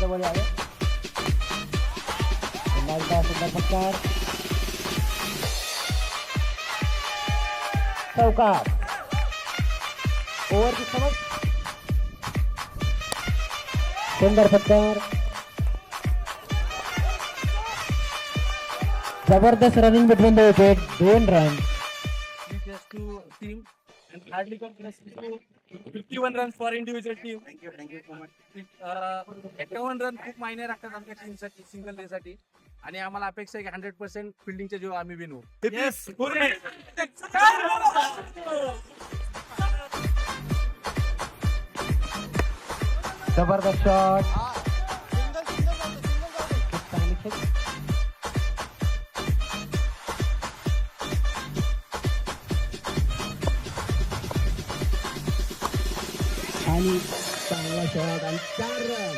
जवळ आले सुंदर फटकार चौकार ओव्हरची समज सुंदर फटकार जबरदस्त running between the wicket 2 run team and hardly confidence to 51 runs for individual team. Thank you so much. 51 run खूप मायने राखतात आमच्या टीमसाठी सिंगल डे साठी आणि आम्हाला अपेक्षा आहे की 100% फिल्डिंगच्या जेव्हा आम्ही विन होऊ. येस जबरदस्त शॉट आणि चांगला शॉट आणि 4 रन.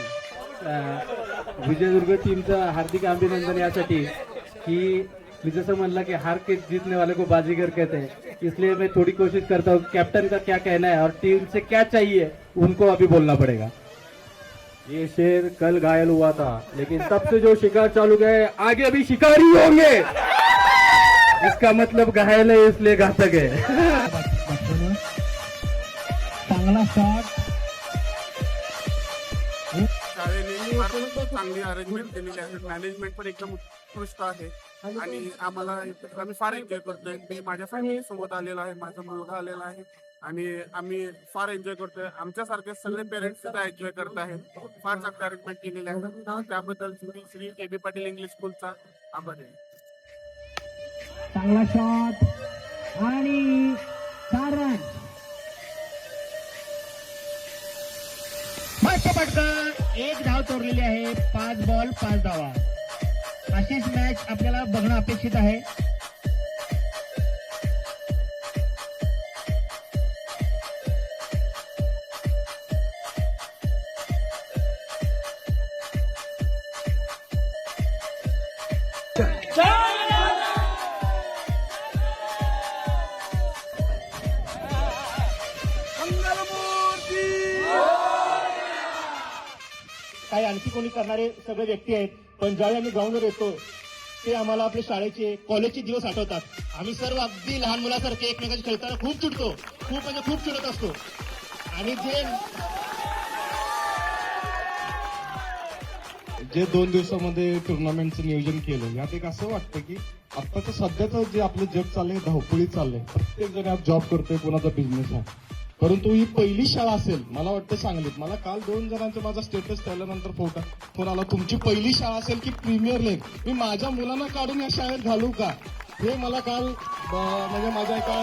विजयदुर्ग टीमचं हार्दिक अभिनंदन यासाठी कि मैं जैसा म्हणला कि हार के जीतने वाले को बाजीगर कहते हैं, इसलिए मैं थोड़ी कोशिश करता हूँ कैप्टन का क्या कहना है और टीम से क्या चाहिए उनको अभी बोलना पड़ेगा. ये शेर कल घायल हुआ था लेकिन तब से जो शिकार चालू गए आगे भी शिकारी होंगे. इसका मतलब घायल है इसलिए घातक है. चांगला शॉट चांगली अरेंजमेंट केलेली आहे. मॅनेजमेंट पण एकदम उत्कृष्ट आहे आणि आम्हाला आम्ही फार एन्जॉय करतोय. मी माझ्या फॅमिली सोबत आलेलो आहे, माझा मुलगा आलेला आहे आणि आम्ही फार एन्जॉय करतोय. आमच्यासारखे सगळे पेरेंट्स सुद्धा एन्जॉय करत आहेत. फार चांगली अरेंजमेंट केलेली आहे. त्याबद्दल श्री KB पाटील इंग्लिश स्कूलचा आभार आहे. चांगला शॉट आणि 4 रन. मस्त पटकन 1 धाव चोरलेली आहे. 5 बॉल 5 धावा. अशीच मॅच आपल्याला बघणं अपेक्षित आहे. काही आणखी कोणी करणारे सगळे व्यक्ती आहेत, पण ज्यावेळी आम्ही ग्राउंडवर येतो ते आम्हाला आपल्या शाळेचे कॉलेजचे दिवस आठवतात. आम्ही सर्व अगदी लहान मुलासारखे एकमेकांशी खेळताना खूप चिडतो, खूप म्हणजे खूप चिडत असतो. आणि जे 2 दिवसामध्ये टुर्नामेंटचं नियोजन केलं यात एक असं वाटतं की आत्ताचं सध्याचं जे आपलं जग चाललंय धावपळीत चाललंय. प्रत्येक जण आज जॉब करतोय, कोणाचा बिझनेस आहे, परंतु ही पहिली शाळा असेल मला वाटतं सांगलीत. मला काल 2 जणांचा माझा स्टेटस त्यानंतर फोन आला, तुमची पहिली शाळा असेल की प्रीमियर लीग. मी माझ्या मुलांना काढून या शाळेत घालू का हे मला काल म्हणजे माझ्या एका